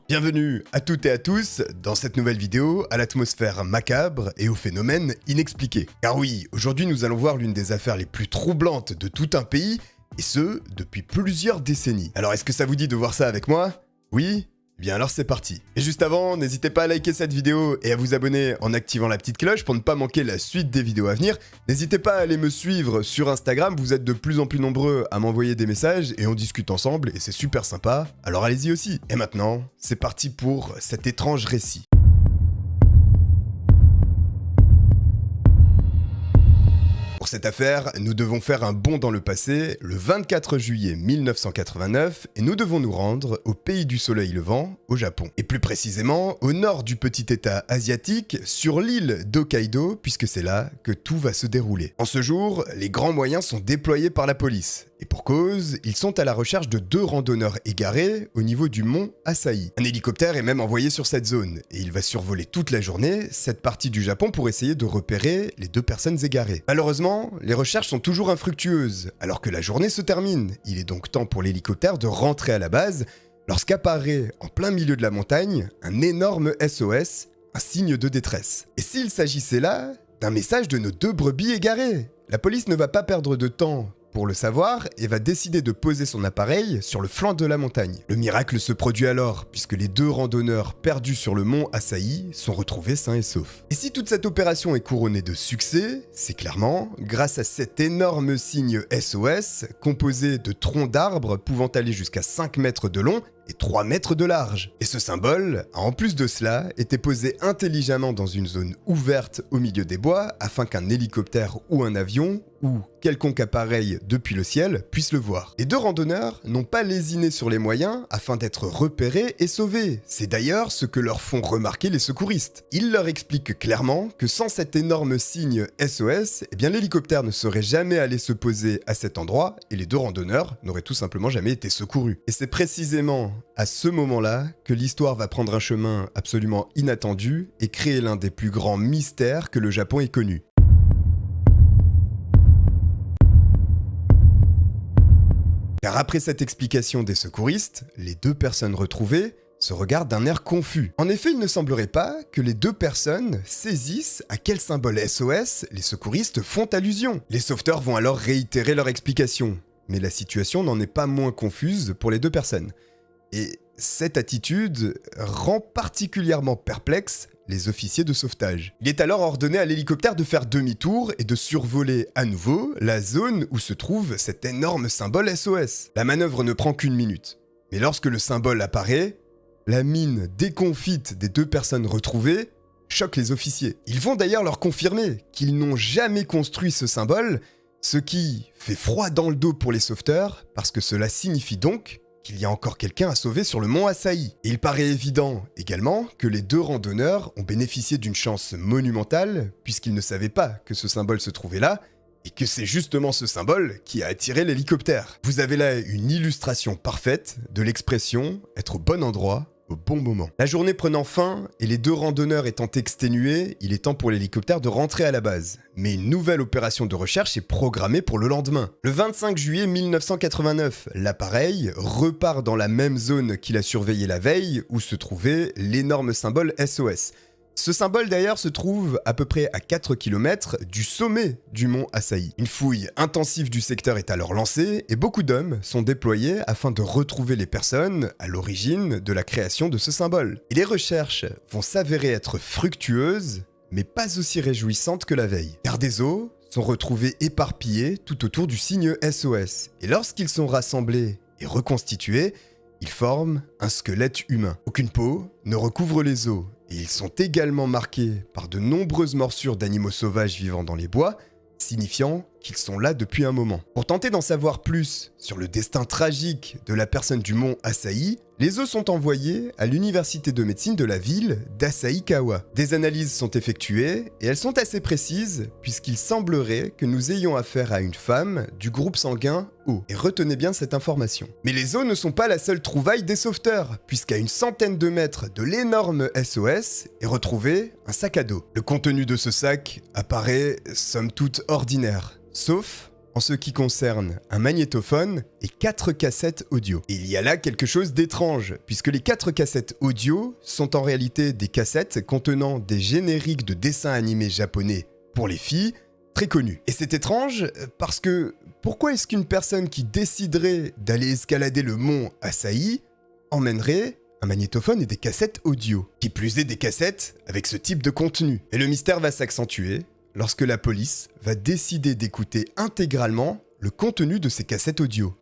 Bienvenue à toutes et à tous dans cette nouvelle vidéo à l'atmosphère macabre et aux phénomènes inexpliqués. Car oui, aujourd'hui nous allons voir l'une des affaires les plus troublantes de tout un pays, et ce, depuis plusieurs décennies. Alors est-ce que ça vous dit de voir ça avec moi? Oui? Bien alors c'est parti. Et juste avant, n'hésitez pas à liker cette vidéo et à vous abonner en activant la petite cloche pour ne pas manquer la suite des vidéos à venir. N'hésitez pas à aller me suivre sur Instagram, vous êtes de plus en plus nombreux à m'envoyer des messages et on discute ensemble et c'est super sympa, alors allez-y aussi. Et maintenant, c'est parti pour cet étrange récit. Pour cette affaire, nous devons faire un bond dans le passé, le 24 juillet 1989, et nous devons nous rendre au pays du soleil levant, au Japon. Et plus précisément, au nord du petit état asiatique, sur l'île d'Hokkaido, puisque c'est là que tout va se dérouler. En ce jour, les grands moyens sont déployés par la police. Et pour cause, ils sont à la recherche de 2 randonneurs égarés au niveau du mont Asahi. Un hélicoptère est même envoyé sur cette zone, et il va survoler toute la journée cette partie du Japon pour essayer de repérer les 2 personnes égarées. Malheureusement, les recherches sont toujours infructueuses, alors que la journée se termine. Il est donc temps pour l'hélicoptère de rentrer à la base, lorsqu'apparaît en plein milieu de la montagne un énorme SOS, un signe de détresse. Et s'il s'agissait là d'un message de nos 2 brebis égarées? La police ne va pas perdre de temps pour le savoir et va décider de poser son appareil sur le flanc de la montagne. Le miracle se produit alors, puisque les 2 randonneurs perdus sur le mont Asahi sont retrouvés sains et saufs. Et si toute cette opération est couronnée de succès, c'est clairement grâce à cet énorme signe SOS, composé de troncs d'arbres pouvant aller jusqu'à 5 mètres de long et 3 mètres de large. Et ce symbole a en plus de cela été posé intelligemment dans une zone ouverte au milieu des bois afin qu'un hélicoptère ou un avion ou quelconque appareil depuis le ciel puisse le voir. Les 2 randonneurs n'ont pas lésiné sur les moyens afin d'être repérés et sauvés. C'est d'ailleurs ce que leur font remarquer les secouristes. Ils leur expliquent clairement que sans cet énorme signe SOS, eh bien l'hélicoptère ne serait jamais allé se poser à cet endroit et les 2 randonneurs n'auraient tout simplement jamais été secourus. Et c'est précisément à ce moment-là que l'histoire va prendre un chemin absolument inattendu et créer l'un des plus grands mystères que le Japon ait connu. Car après cette explication des secouristes, les 2 personnes retrouvées se regardent d'un air confus. En effet, il ne semblerait pas que les 2 personnes saisissent à quel symbole SOS les secouristes font allusion. Les sauveteurs vont alors réitérer leur explication, mais la situation n'en est pas moins confuse pour les 2 personnes. Et cette attitude rend particulièrement perplexe les officiers de sauvetage. Il est alors ordonné à l'hélicoptère de faire demi-tour et de survoler à nouveau la zone où se trouve cet énorme symbole SOS. La manœuvre ne prend qu'1 minute. Mais lorsque le symbole apparaît, la mine déconfite des 2 personnes retrouvées choque les officiers. Ils vont d'ailleurs leur confirmer qu'ils n'ont jamais construit ce symbole, ce qui fait froid dans le dos pour les sauveteurs, parce que cela signifie donc qu'il y a encore quelqu'un à sauver sur le mont Asahi. Et il paraît évident également que les 2 randonneurs ont bénéficié d'une chance monumentale puisqu'ils ne savaient pas que ce symbole se trouvait là et que c'est justement ce symbole qui a attiré l'hélicoptère. Vous avez là une illustration parfaite de l'expression « être au bon endroit » au bon moment. La journée prenant fin et les 2 randonneurs étant exténués, il est temps pour l'hélicoptère de rentrer à la base. Mais une nouvelle opération de recherche est programmée pour le lendemain. Le 25 juillet 1989, l'appareil repart dans la même zone qu'il a surveillé la veille où se trouvait l'énorme symbole SOS. Ce symbole d'ailleurs se trouve à peu près à 4 km du sommet du mont Asahi. Une fouille intensive du secteur est alors lancée et beaucoup d'hommes sont déployés afin de retrouver les personnes à l'origine de la création de ce symbole. Et les recherches vont s'avérer être fructueuses, mais pas aussi réjouissantes que la veille. Car des os sont retrouvés éparpillés tout autour du signe SOS. Et lorsqu'ils sont rassemblés et reconstitués, ils forment un squelette humain. Aucune peau ne recouvre les os. Et ils sont également marqués par de nombreuses morsures d'animaux sauvages vivant dans les bois, signifiant qu'ils sont là depuis un moment. Pour tenter d'en savoir plus sur le destin tragique de la personne du mont Asahi, les os sont envoyés à l'université de médecine de la ville d'Asahikawa. Des analyses sont effectuées et elles sont assez précises puisqu'il semblerait que nous ayons affaire à une femme du groupe sanguin O. Et retenez bien cette information. Mais les os ne sont pas la seule trouvaille des sauveteurs, puisqu'à une centaine de mètres de l'énorme SOS est retrouvé un sac à dos. Le contenu de ce sac apparaît somme toute ordinaire, sauf en ce qui concerne un magnétophone et 4 cassettes audio. Et il y a là quelque chose d'étrange, puisque les 4 cassettes audio sont en réalité des cassettes contenant des génériques de dessins animés japonais pour les filles, très connus. Et c'est étrange parce que pourquoi est-ce qu'une personne qui déciderait d'aller escalader le mont Asahi emmènerait un magnétophone et des cassettes audio? Qui plus est des cassettes avec ce type de contenu. Et le mystère va s'accentuer lorsque la police va décider d'écouter intégralement le contenu de ces cassettes audio.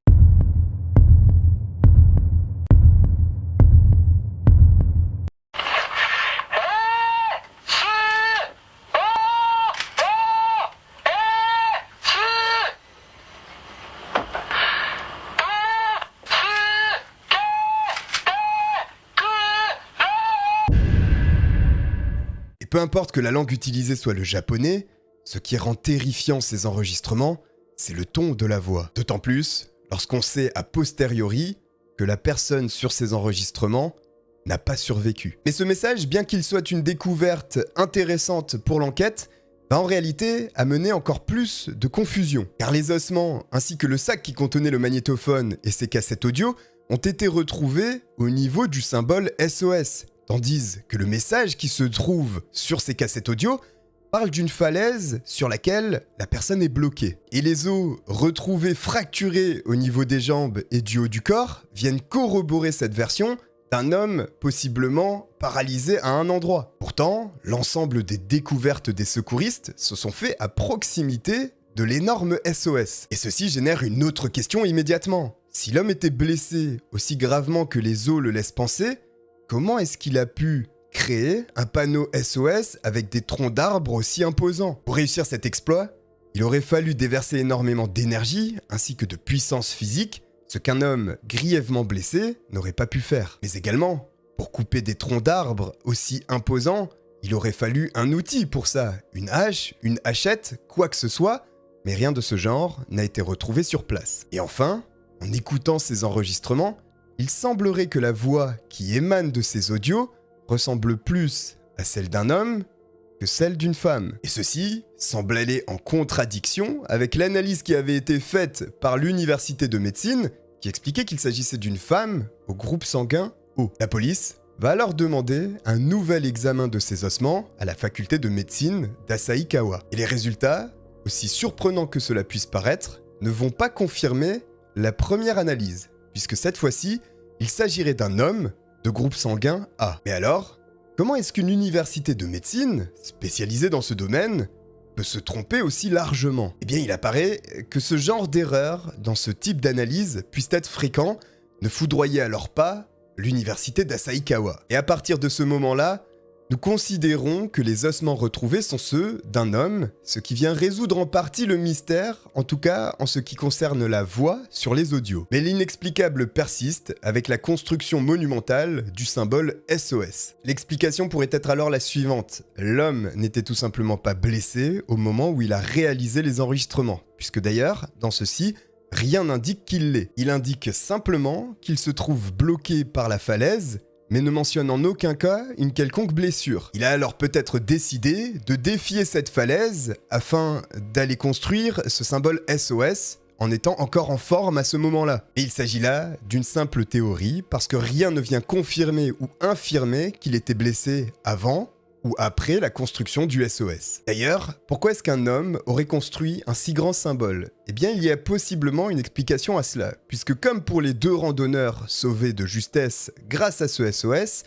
Peu importe que la langue utilisée soit le japonais, ce qui rend terrifiant ces enregistrements, c'est le ton de la voix. D'autant plus lorsqu'on sait a posteriori que la personne sur ces enregistrements n'a pas survécu. Mais ce message, bien qu'il soit une découverte intéressante pour l'enquête, va en réalité amener encore plus de confusion. Car les ossements ainsi que le sac qui contenait le magnétophone et ses cassettes audio ont été retrouvés au niveau du symbole SOS. Tandis que le message qui se trouve sur ces cassettes audio parle d'une falaise sur laquelle la personne est bloquée. Et les os retrouvés fracturés au niveau des jambes et du haut du corps viennent corroborer cette version d'un homme possiblement paralysé à un endroit. Pourtant, l'ensemble des découvertes des secouristes se sont faits à proximité de l'énorme SOS. Et ceci génère une autre question immédiatement. Si l'homme était blessé aussi gravement que les os le laissent penser, comment est-ce qu'il a pu créer un panneau SOS avec des troncs d'arbres aussi imposants? Pour réussir cet exploit, il aurait fallu déverser énormément d'énergie ainsi que de puissance physique, ce qu'un homme grièvement blessé n'aurait pas pu faire. Mais également, pour couper des troncs d'arbres aussi imposants, il aurait fallu un outil pour ça, une hache, une hachette, quoi que ce soit, mais rien de ce genre n'a été retrouvé sur place. Et enfin, en écoutant ces enregistrements, il semblerait que la voix qui émane de ces audios ressemble plus à celle d'un homme que celle d'une femme. Et ceci semble aller en contradiction avec l'analyse qui avait été faite par l'université de médecine qui expliquait qu'il s'agissait d'une femme au groupe sanguin O. La police va alors demander un nouvel examen de ces ossements à la faculté de médecine d'Asahikawa. Et les résultats, aussi surprenants que cela puisse paraître, ne vont pas confirmer la première analyse, puisque cette fois-ci, il s'agirait d'un homme de groupe sanguin A. Mais alors, comment est-ce qu'une université de médecine, spécialisée dans ce domaine, peut se tromper aussi largement? Eh bien, il apparaît que ce genre d'erreur dans ce type d'analyse puisse être fréquent, ne foudroyait alors pas l'université d'Asahikawa. Et à partir de ce moment-là, nous considérons que les ossements retrouvés sont ceux d'un homme, ce qui vient résoudre en partie le mystère, en tout cas en ce qui concerne la voix sur les audios. Mais l'inexplicable persiste avec la construction monumentale du symbole SOS. L'explication pourrait être alors la suivante. L'homme n'était tout simplement pas blessé au moment où il a réalisé les enregistrements, puisque d'ailleurs, dans ceci, rien n'indique qu'il l'est. Il indique simplement qu'il se trouve bloqué par la falaise, mais ne mentionne en aucun cas une quelconque blessure. Il a alors peut-être décidé de défier cette falaise afin d'aller construire ce symbole SOS en étant encore en forme à ce moment-là. Et il s'agit là d'une simple théorie parce que rien ne vient confirmer ou infirmer qu'il était blessé avant ou après la construction du SOS. D'ailleurs, pourquoi est-ce qu'un homme aurait construit un si grand symbole? Eh bien, il y a possiblement une explication à cela, puisque comme pour les 2 randonneurs sauvés de justesse grâce à ce SOS,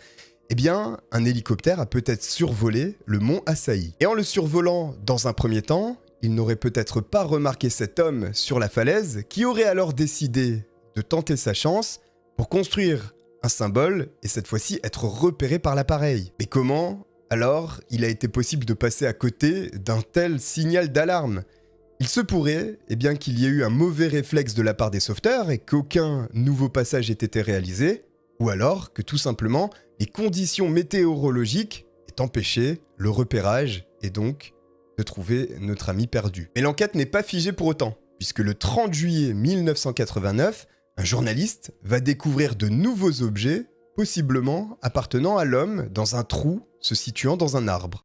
eh bien, un hélicoptère a peut-être survolé le mont Asahi. Et en le survolant dans un premier temps, il n'aurait peut-être pas remarqué cet homme sur la falaise, qui aurait alors décidé de tenter sa chance pour construire un symbole et cette fois-ci être repéré par l'appareil. Mais comment alors il a été possible de passer à côté d'un tel signal d'alarme? Il se pourrait bien qu'il y ait eu un mauvais réflexe de la part des sauveteurs et qu'aucun nouveau passage ait été réalisé, ou alors que tout simplement les conditions météorologiques aient empêché le repérage et donc de trouver notre ami perdu. Mais l'enquête n'est pas figée pour autant, puisque le 30 juillet 1989, un journaliste va découvrir de nouveaux objets possiblement appartenant à l'homme dans un trou se situant dans un arbre.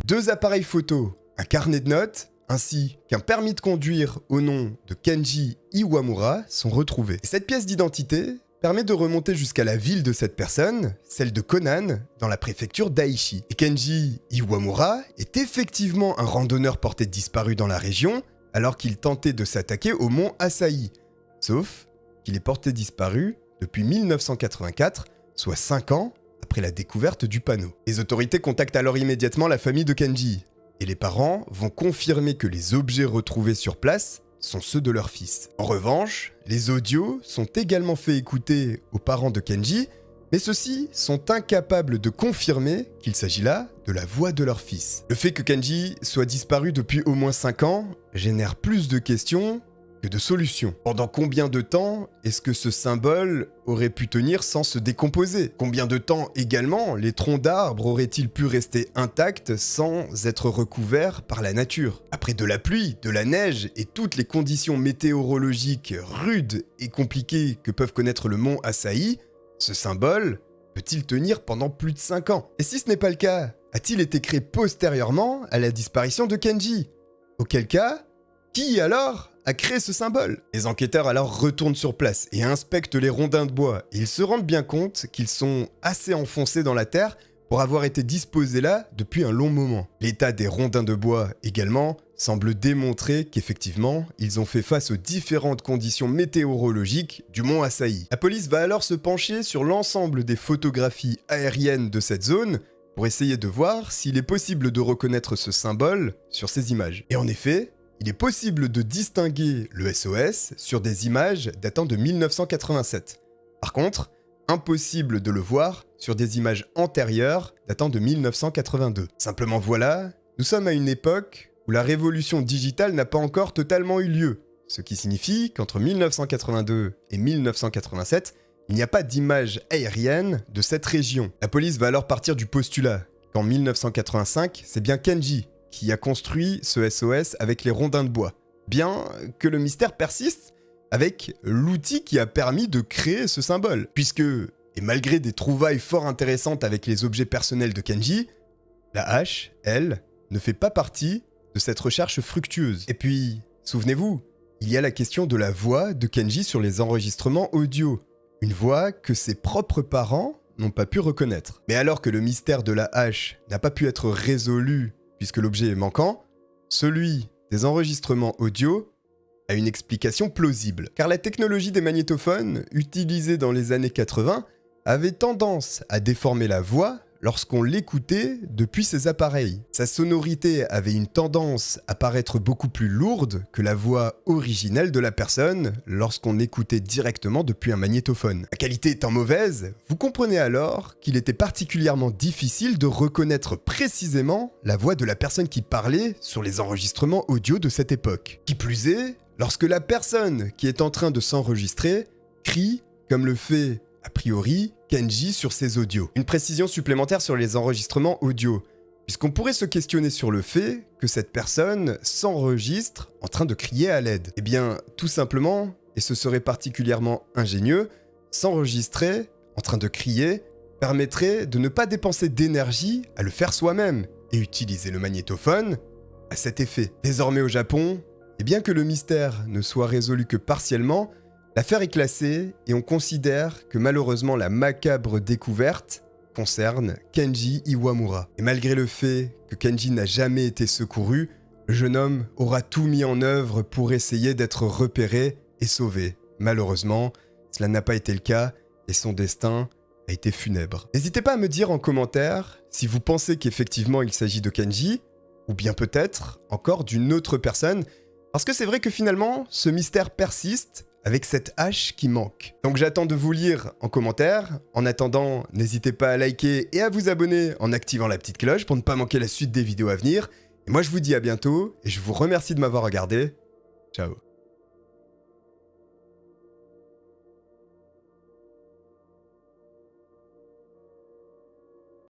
2 appareils photo, un carnet de notes, ainsi qu'un permis de conduire au nom de Kenji Iwamura sont retrouvés. Et cette pièce d'identité permet de remonter jusqu'à la ville de cette personne, celle de Konan, dans la préfecture d'Aichi. Et Kenji Iwamura est effectivement un randonneur porté disparu dans la région, alors qu'il tentait de s'attaquer au mont Asahi. Sauf qu'il est porté disparu depuis 1984, soit 5 ans après la découverte du panneau. Les autorités contactent alors immédiatement la famille de Kenji, et les parents vont confirmer que les objets retrouvés sur place sont ceux de leur fils. En revanche, les audios sont également faits écouter aux parents de Kenji, mais ceux-ci sont incapables de confirmer qu'il s'agit là de la voix de leur fils. Le fait que Kenji soit disparu depuis au moins 5 ans génère plus de questions que de solutions. Pendant combien de temps est-ce que ce symbole aurait pu tenir sans se décomposer? Combien de temps également les troncs d'arbres auraient-ils pu rester intacts sans être recouverts par la nature? Après de la pluie, de la neige et toutes les conditions météorologiques rudes et compliquées que peuvent connaître le mont Asahi, ce symbole peut-il tenir pendant plus de 5 ans? Et si ce n'est pas le cas, a-t-il été créé postérieurement à la disparition de Kenji? Auquel cas, qui alors a créé ce symbole? Les enquêteurs alors retournent sur place et inspectent les rondins de bois, et ils se rendent bien compte qu'ils sont assez enfoncés dans la terre pour avoir été disposés là depuis un long moment. L'état des rondins de bois également semble démontrer qu'effectivement, ils ont fait face aux différentes conditions météorologiques du mont Asahi. La police va alors se pencher sur l'ensemble des photographies aériennes de cette zone pour essayer de voir s'il est possible de reconnaître ce symbole sur ces images. Et en effet, il est possible de distinguer le SOS sur des images datant de 1987. Par contre, impossible de le voir sur des images antérieures datant de 1982. Simplement voilà, nous sommes à une époque où la révolution digitale n'a pas encore totalement eu lieu, ce qui signifie qu'entre 1982 et 1987, il n'y a pas d'image aérienne de cette région. La police va alors partir du postulat qu'en 1985, c'est bien Kenji qui a construit ce SOS avec les rondins de bois. Bien que le mystère persiste avec l'outil qui a permis de créer ce symbole. Puisque, et malgré des trouvailles fort intéressantes avec les objets personnels de Kenji, la hache, elle, ne fait pas partie de cette recherche fructueuse. Et puis, souvenez-vous, il y a la question de la voix de Kenji sur les enregistrements audio. Une voix que ses propres parents n'ont pas pu reconnaître. Mais alors que le mystère de la hache n'a pas pu être résolu puisque l'objet est manquant, celui des enregistrements audio a une explication plausible. Car la technologie des magnétophones, utilisée dans les années 80, avait tendance à déformer la voix lorsqu'on l'écoutait depuis ces appareils. Sa sonorité avait une tendance à paraître beaucoup plus lourde que la voix originelle de la personne lorsqu'on écoutait directement depuis un magnétophone. La qualité étant mauvaise, vous comprenez alors qu'il était particulièrement difficile de reconnaître précisément la voix de la personne qui parlait sur les enregistrements audio de cette époque. Qui plus est, lorsque la personne qui est en train de s'enregistrer crie comme le fait a priori Kenji sur ses audios. Une précision supplémentaire sur les enregistrements audio, puisqu'on pourrait se questionner sur le fait que cette personne s'enregistre en train de crier à l'aide. Eh bien, tout simplement, et ce serait particulièrement ingénieux, s'enregistrer en train de crier permettrait de ne pas dépenser d'énergie à le faire soi-même et utiliser le magnétophone à cet effet. Désormais au Japon, et bien que le mystère ne soit résolu que partiellement, l'affaire est classée et on considère que malheureusement la macabre découverte concerne Kenji Iwamura. Et malgré le fait que Kenji n'a jamais été secouru, le jeune homme aura tout mis en œuvre pour essayer d'être repéré et sauvé. Malheureusement, cela n'a pas été le cas et son destin a été funèbre. N'hésitez pas à me dire en commentaire si vous pensez qu'effectivement il s'agit de Kenji, ou bien peut-être encore d'une autre personne, parce que c'est vrai que finalement, ce mystère persiste avec cette hache qui manque. Donc j'attends de vous lire en commentaire. En attendant, n'hésitez pas à liker et à vous abonner en activant la petite cloche pour ne pas manquer la suite des vidéos à venir. Et moi je vous dis à bientôt et je vous remercie de m'avoir regardé. Ciao.